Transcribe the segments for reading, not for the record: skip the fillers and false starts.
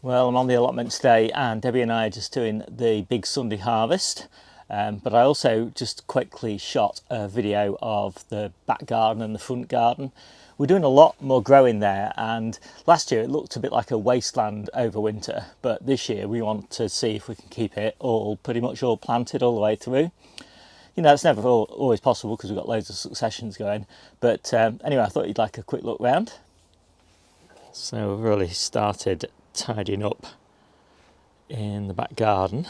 Well, I'm on the allotment today and Debbie and I are just doing the big Sunday harvest. But I also just quickly shot a video of the back garden and the front garden. We're doing a lot more growing there, and last year it looked a bit like a wasteland over winter, but this year we want to see if we can keep it all pretty much all planted all the way through. You know, it's never always possible because we've got loads of successions going, but anyway, I thought you'd like a quick look round. So we've really started tidying up in the back garden,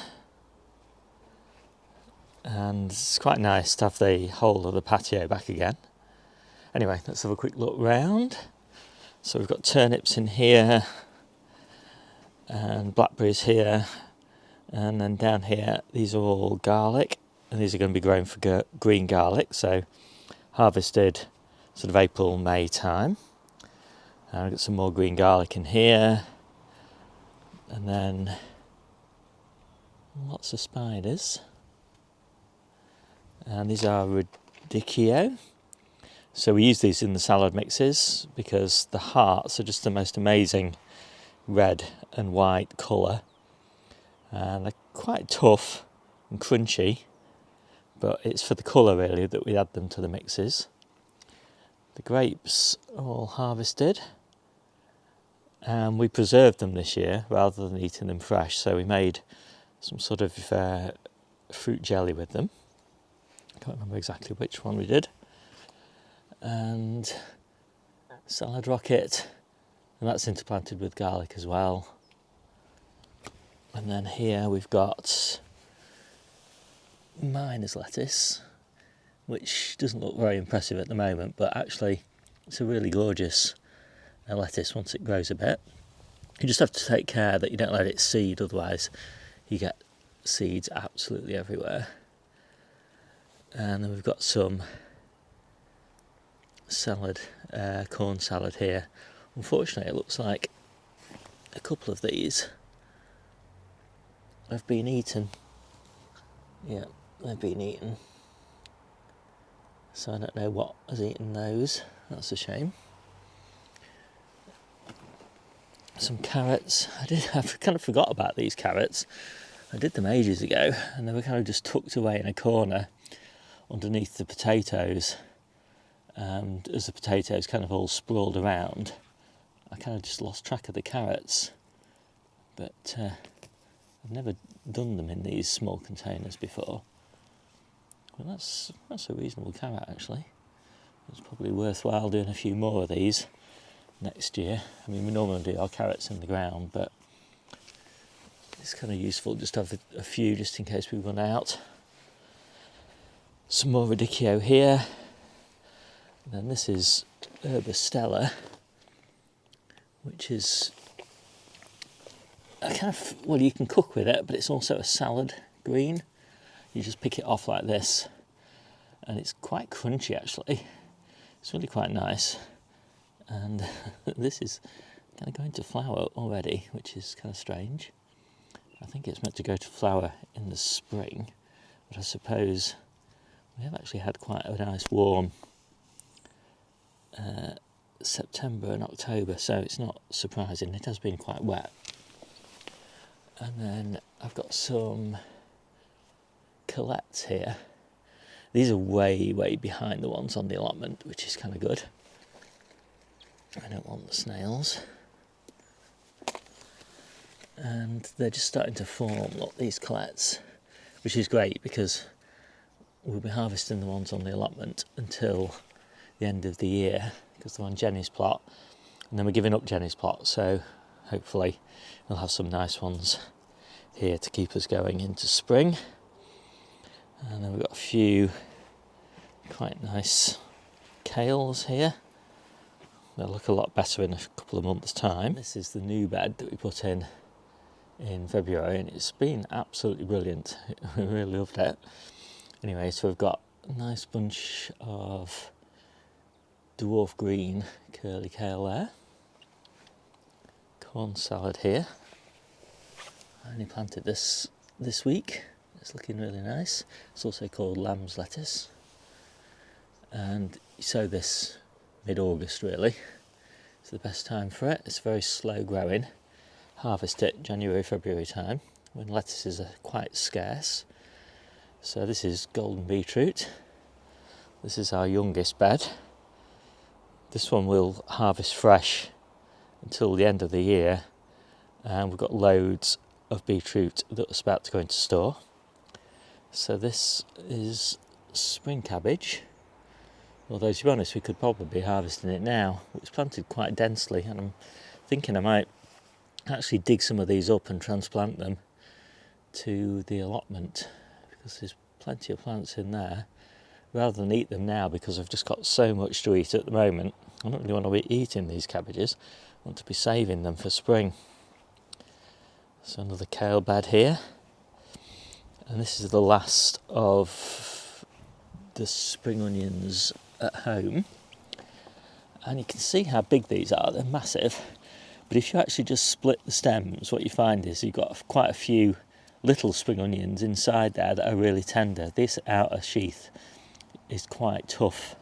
and it's quite nice to have the whole of the patio back again. Anyway, let's have a quick look round. So we've got turnips in here and blackberries here, and then down here these are all garlic, and these are going to be grown for green garlic, so harvested sort of April, May time. And I've got some more green garlic in here, and then lots of spiders. And these are radicchio. So we use these in the salad mixes because the hearts are just the most amazing red and white colour. And they're quite tough and crunchy, but it's for the colour really that we add them to the mixes. The grapes are all harvested, and we preserved them this year rather than eating them fresh, so we made some sort of fruit jelly with them. I can't remember exactly which one we did. And salad rocket, and that's interplanted with garlic as well. And then here we've got miner's lettuce, which doesn't look very impressive at the moment, but actually it's a really gorgeous lettuce once it grows a bit. You just have to take care that you don't let it seed, otherwise you get seeds absolutely everywhere. And then we've got some salad, corn salad here. Unfortunately, it looks like a couple of these have been eaten. Yeah, they've been eaten. So I don't know what has eaten those. That's a shame. Some carrots. I kind of forgot about these carrots. I did them ages ago, and they were kind of just tucked away in a corner underneath the potatoes. And as the potatoes kind of all sprawled around, I kind of just lost track of the carrots. But I've never done them in these small containers before. Well, that's a reasonable carrot actually. It's probably worthwhile doing a few more of these next year. I mean, we normally do our carrots in the ground, but it's kind of useful just to have a few just in case we run out. Some more radicchio here. And then this is Herba Stella, which is a kind of, well, you can cook with it, but it's also a salad green. You just pick it off like this, and it's quite crunchy actually. It's really quite nice. And this is kind of going to flower already, which is kind of strange. I think it's meant to go to flower in the spring, but I suppose we have actually had quite a nice warm September and October, so it's not surprising. It has been quite wet. And then I've got some colettes here. These are way behind the ones on the allotment, which is kind of good. I don't want the snails. And they're just starting to form, look, these colettes, which is great because we'll be harvesting the ones on the allotment until the end of the year because they're on Jenny's plot, and then we're giving up Jenny's plot, so hopefully we'll have some nice ones here to keep us going into spring. And then we've got a few quite nice kales here. They'll look a lot better in a couple of months' time. This is the new bed that we put in February, and it's been absolutely brilliant. We really loved it. Anyway, so we've got a nice bunch of dwarf green curly kale there. Corn salad here. I only planted this week. It's looking really nice. It's also called lamb's lettuce. And you sow this mid-August really. It's the best time for it. It's very slow growing. harvest it January, February time when lettuces are quite scarce. So this is golden beetroot. This is our youngest bed. This one we'll harvest fresh until the end of the year, and we've got loads of beetroot that's about to go into store. So this is spring cabbage, although to be honest we could probably be harvesting it now. It's planted quite densely, and I'm thinking I might actually dig some of these up and transplant them to the allotment, because there's plenty of plants in there, rather than eat them now, because I've just got so much to eat at the moment. I don't really want to be eating these cabbages, I want to be saving them for spring. So another kale bed here, and this is the last of the spring onions at home, and you can see how big these are. They're massive, but if you actually just split the stems, what you find is you've got quite a few little spring onions inside there that are really tender. This outer sheath is quite tough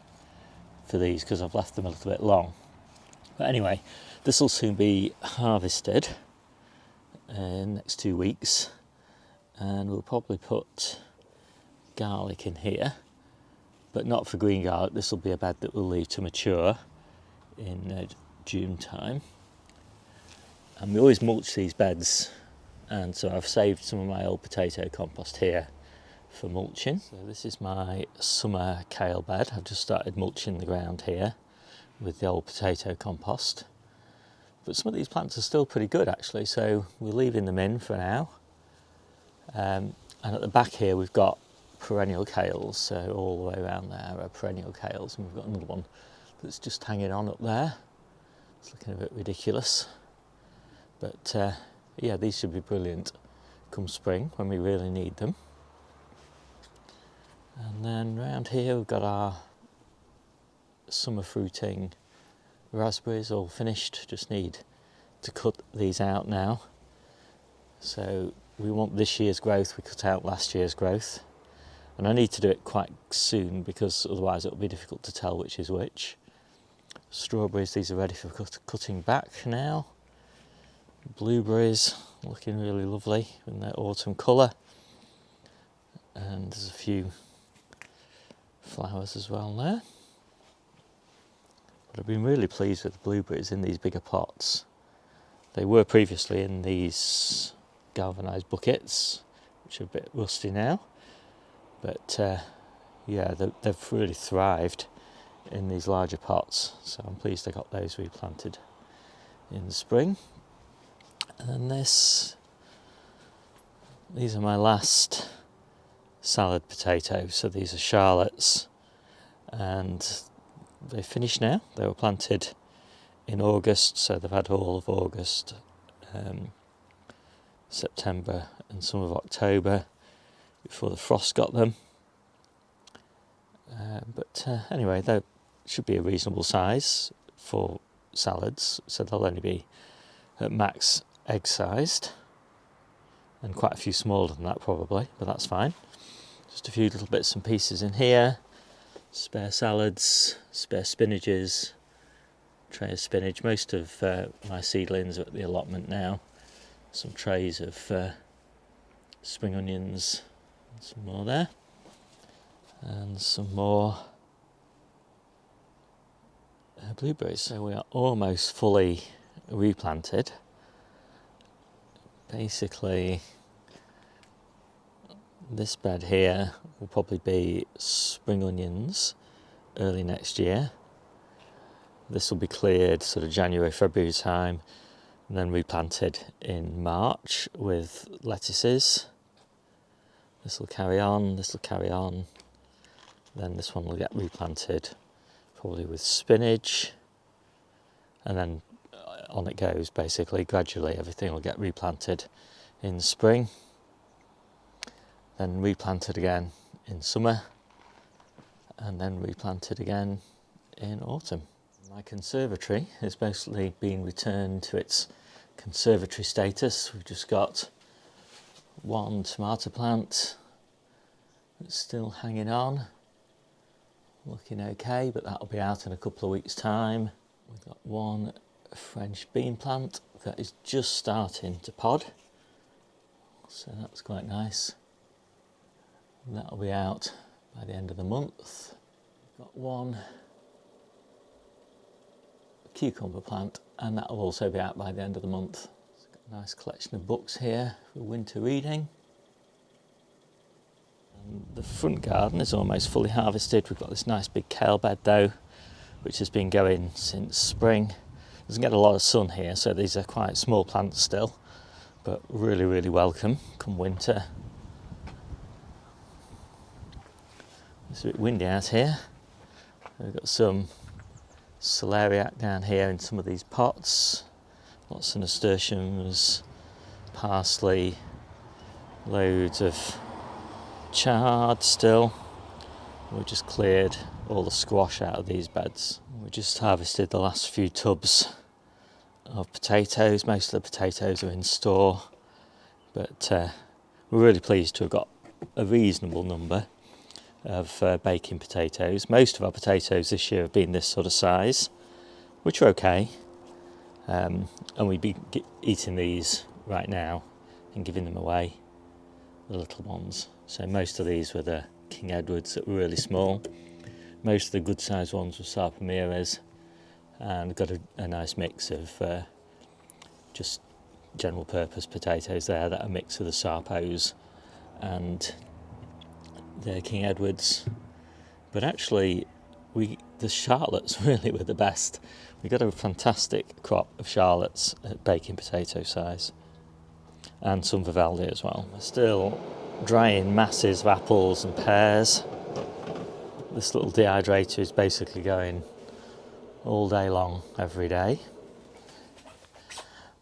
for these because I've left them a little bit long. But anyway, this will soon be harvested in the next 2 weeks, and we'll probably put garlic in here, but not for green garlic. This will be a bed that we'll leave to mature in June time. And we always mulch these beds, and so I've saved some of my old potato compost here for mulching. So this is my summer kale bed. I've just started mulching the ground here with the old potato compost. But some of these plants are still pretty good actually, so we're leaving them in for now. And at the back here we've got perennial kales, so all the way around there are perennial kales, and we've got another one that's just hanging on up there. It's looking a bit ridiculous, but yeah, these should be brilliant come spring when we really need them. And then around here we've got our summer fruiting raspberries all finished, just need to cut these out now. So we want this year's growth, we cut out last year's growth, and I need to do it quite soon because otherwise it'll be difficult to tell which is which. Strawberries, these are ready for cutting back now. Blueberries looking really lovely in their autumn colour, and there's a few flowers as well there. But I've been really pleased with the blueberries in these bigger pots. They were previously in these galvanised buckets, which are a bit rusty now, but yeah, they've really thrived in these larger pots, so I'm pleased I got those replanted in the spring. And then these are my last salad potatoes, so these are Charlottes, and they're finished now. They were planted in August, so they've had all of August, September and some of October before the frost got them. But anyway, they should be a reasonable size for salads, so they'll only be at max egg sized, and quite a few smaller than that probably, but that's fine. Just a few little bits and pieces in here, spare salads, spare spinaches, tray of spinach. Most of my seedlings are at the allotment now. Some trays of spring onions, and some more there, and some more blueberries. So we are almost fully replanted. Basically, this bed here will probably be spring onions early next year. This will be cleared sort of January, February time, and then replanted in March with lettuces. This will carry on, this will carry on. Then this one will get replanted probably with spinach, and then on it goes basically. Gradually everything will get replanted in spring, then replanted again in summer, and then replanted again in autumn. My conservatory is mostly being returned to its conservatory status. We've just got one tomato plant that's still hanging on, looking okay, but that'll be out in a couple of weeks' time. We've got one French bean plant that is just starting to pod, so that's quite nice. That'll be out by the end of the month. Got one cucumber plant, and that'll also be out by the end of the month. So got a nice collection of books here for winter reading. And the front garden is almost fully harvested. We've got this nice big kale bed though, which has been going since spring. Doesn't get a lot of sun here, so these are quite small plants still, but really, really welcome come winter. It's a bit windy out here. We've got some celeriac down here in some of these pots, lots of nasturtiums, parsley, loads of chard still. We've just cleared all the squash out of these beds. We just harvested the last few tubs of potatoes. Most of the potatoes are in store, but we're really pleased to have got a reasonable number of baking potatoes. Most of our potatoes this year have been this sort of size, which are okay, and we'd be eating these right now and giving them away, the little ones. So most of these were the King Edwards that were really small. Most of the good sized ones were Sarpamires, and got a nice mix of just general purpose potatoes there that are a mix of the Sarpos and the King Edwards. But actually the Charlottes really were the best. We got a fantastic crop of Charlottes at baking potato size, and some Vivaldi as well. We're still drying masses of apples and pears. This little dehydrator is basically going all day long every day.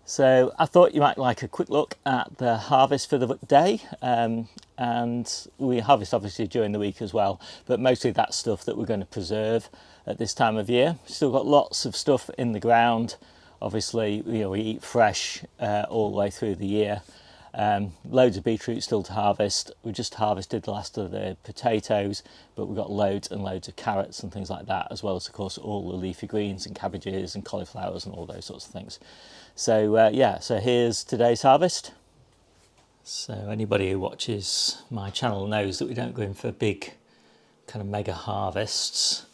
So I thought you might like a quick look at the harvest for the day, and we harvest obviously during the week as well, but mostly that's stuff that we're going to preserve at this time of year. Still got lots of stuff in the ground. Obviously, we eat fresh all the way through the year. Loads of beetroot still to harvest. We just harvested the last of the potatoes, but we've got loads and loads of carrots and things like that, as well as of course all the leafy greens and cabbages and cauliflowers and all those sorts of things. So so here's today's harvest. So anybody who watches my channel knows that we don't go in for big kind of mega harvests.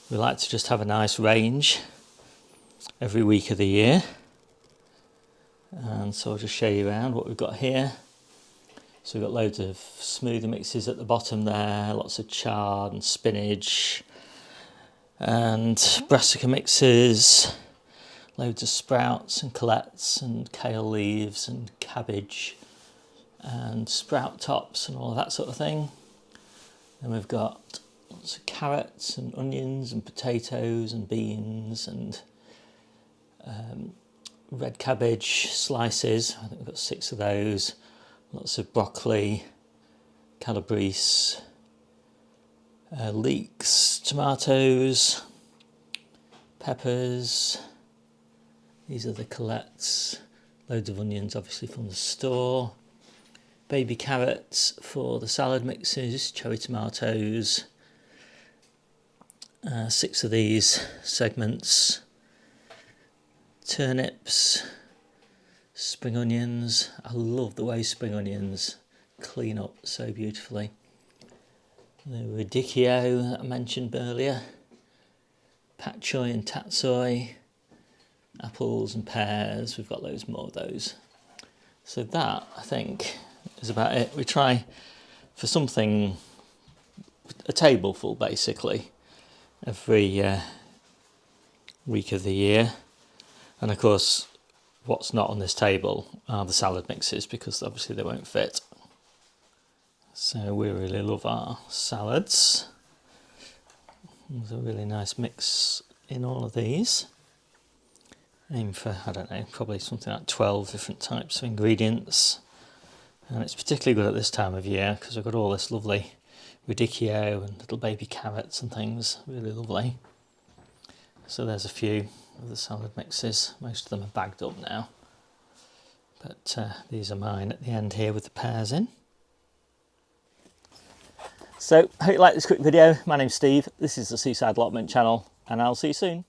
We like to just have a nice range every week of the year. And so I'll just show you around what we've got here. So we've got loads of smoothie mixes at the bottom there, lots of chard and spinach and brassica mixes, loads of sprouts and colettes and kale leaves and cabbage and sprout tops and all of that sort of thing. Then we've got lots of carrots and onions and potatoes and beans and red cabbage slices. I think we've got 6 of those. Lots of broccoli, calabrese, leeks, tomatoes, peppers. These are the colettes. Loads of onions obviously from the store. Baby carrots for the salad mixes, cherry tomatoes. 6 of these segments. Turnips, spring onions. I love the way spring onions clean up so beautifully. The radicchio that I mentioned earlier, pak choy and tatsoi, apples and pears. We've got loads more of those. So that, I think, is about it. We try for something, a table full basically, every week of the year. And of course, what's not on this table are the salad mixes, because obviously they won't fit. So we really love our salads. There's a really nice mix in all of these. Aim for, I don't know, probably something like 12 different types of ingredients. And it's particularly good at this time of year because I've got all this lovely radicchio and little baby carrots and things. Really lovely. So there's a few of the salad mixes. Most of them are bagged up now, but these are mine at the end here with the pears in. So hope you like this quick video. My name's Steve, this is the Seaside Allotment channel, and I'll see you soon.